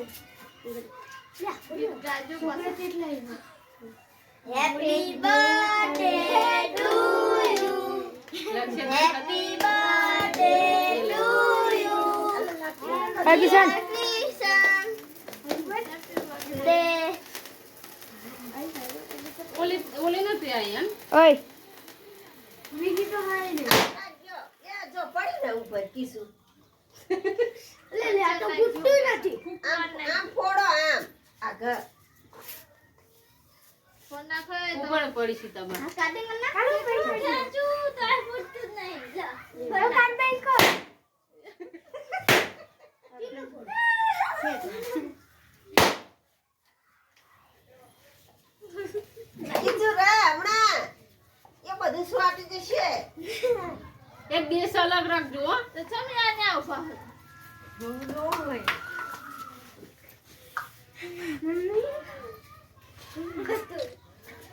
Happy birthday to you. Happy birthday to you. Happy son. ઓલે નથી આઈ એમ ઓય બીજી તો હાય ને જો પડી ને ઉપર કીસું લે આ તો ગુટ્ટું નથી આમ ફોડો આમ આગળ ફોન નાખો ઉપર પડી છે તમાર આ કાઢે મને ના કાઢો ચાચુ તાર ગુટ્ટું નહીં જા બરો કાન બેન કો કીધું રે હમણાં એ બધું સ્વાટી જશે એક દિવસ અલગ રાખજો હો તો તમે આ ને આવો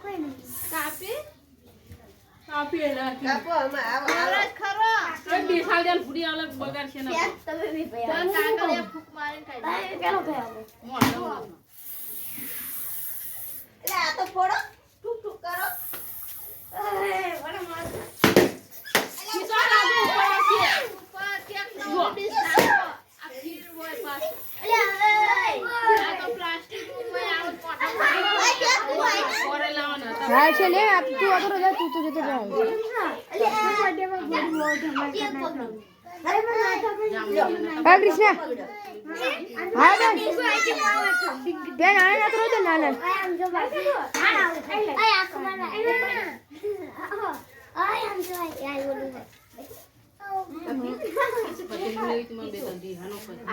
કોઈ નહીં કાપી આપી રાખી કાપો આમાં આવો ખરો એક દિવસ આલ્યા પૂરી અલગ બગાડ છે ને તમે બી ભયા કાકડિયા ફૂક મારીને ખાઈ પેલો ભયા મોઢો એટલે આ તો ફોડો ટુક ટુક કરો વડા માર સીધો લાગુ ઉપર છે ઉપર કેક નો ડીશ નાખો આ ખીર હોય પાસ આ તો પ્લાસ્ટિક માં આવો પોટા ઓરે લાવના હા છે લે આ તું અતરો જા તું તો જતો રહે હા કૃષ્ણ હા બેન આને અતરો તો નાના પછી મને તમારે બેતન દી હાનો પછી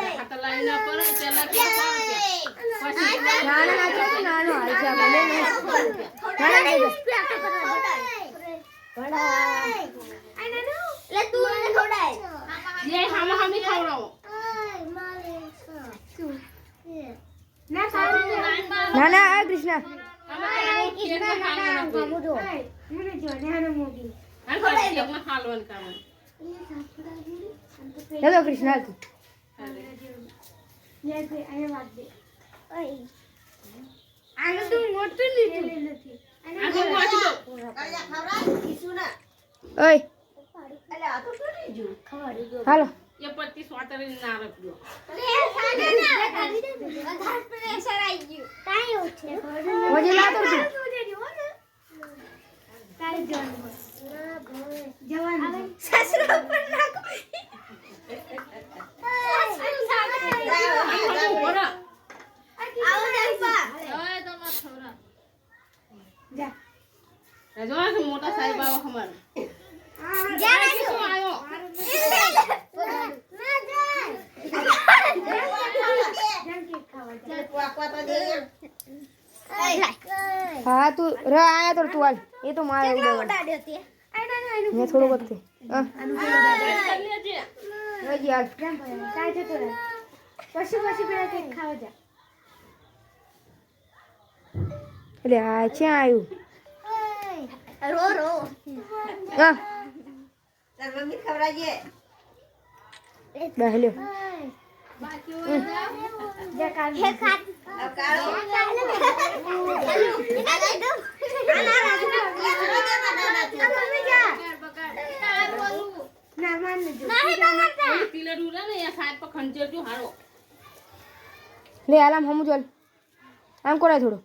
ખાતા લાઈના પર પેલા કે પછી નાના નાચો તો નાનો હાલ છે આપણે નાના દેજો લે હામા હામી ખવડાવો નાના આ કૃષ્ણ તમારે કેક માં ખાવાનું કેક માં ખાવાનું કામ ચલો કૃષ્ણ હાલ તું આનું તો મોટું નથી આ તો વાંચી દો કયા ખવરા કીસું ના ઓય એટલે આ તો કરી જો હાલો એ પત્તી સ્વાતરી ના રાખજો વજે લા તો તું ઓરા રજવા કે મોટા સાહેબ આવો હમાર શું આયો વાકવા તો દે હા તું ર આયા તો તું હાલ એ તો મારે ઉડે મેં થોડું વખતે હા લેજે વજી હાલ એટલે આ ક્યાં આવ્યું હા તાર મમ્મી ખવડાવજે બેહલ્યો આ કાળો તિલડું રે ને એ સાહેબ પર ખંજર જો હારો લે આલામ હમુ ચાલ આમ કોરાય થોડું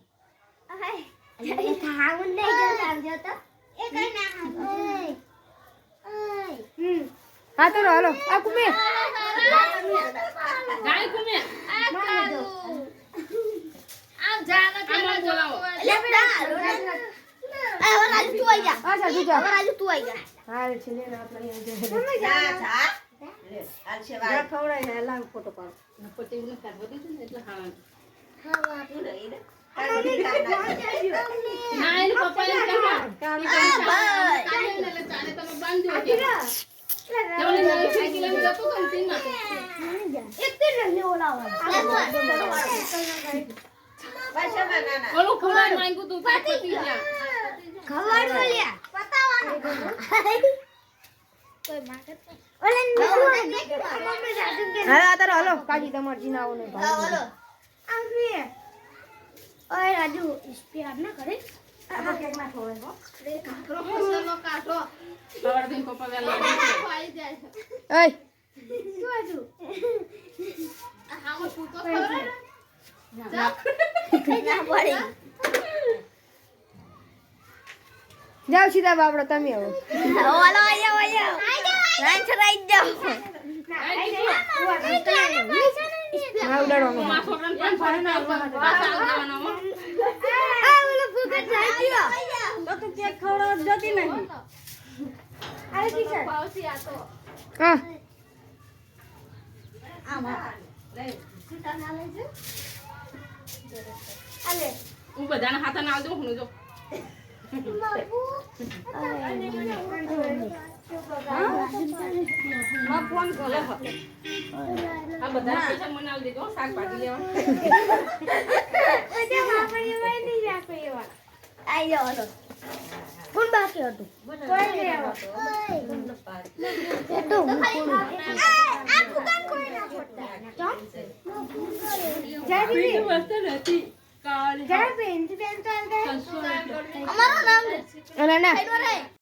હા તો હાલો આ કુમે ગાય કુમે આમાં બોલાવો હા સાચું ચાલ હા છે લે ના આપણે જા જા લે હાલ છે વા ખવડાય ને આલામ ફોટો પાડ પતિ ઉને કાઢવા દીધું ને એટલે હા તું નહીં ને ના એને પપ્પા એમ કહા એટલે ચાલે તમે બાંધ્યો કે જવને નવી સાયકલ એમ જતો તો તીનમાં પાછળમાં ના ના ઓલું ખવડાય માંગ્યું તું પતિ જા કોઈ માગત ઓલે હા તારો હલો કાજી તમાર જીના આવો ને હાલો ઓય રાજુ સ્પીડ ના કરે આ કેક ના ખોવે હો મસાલો કાઢો સવારે દિન પપ્પા વેલા ખાઈ જાય છે એય શું આજુ આમાં પૂતો ખબર ના જાવ સીધા બાપડો તમે આવો હા ઉડાડવાનો માં છોકરાને પણ ફાડે ના પાછા આવવાનો હો તો તું કેક ખવડાવ જતી નહીં પાવસી આ તો હા હું બધાને હાથે ના આવજો હું જો માં ફોન કરો આ બધા પૈસા મને આલી દેજો શાકભાજી લેવા કોણ બાકી હતું કોઈ નહીં બીજું વસ્તુ નથી કાળી અમારું નામ અલા ના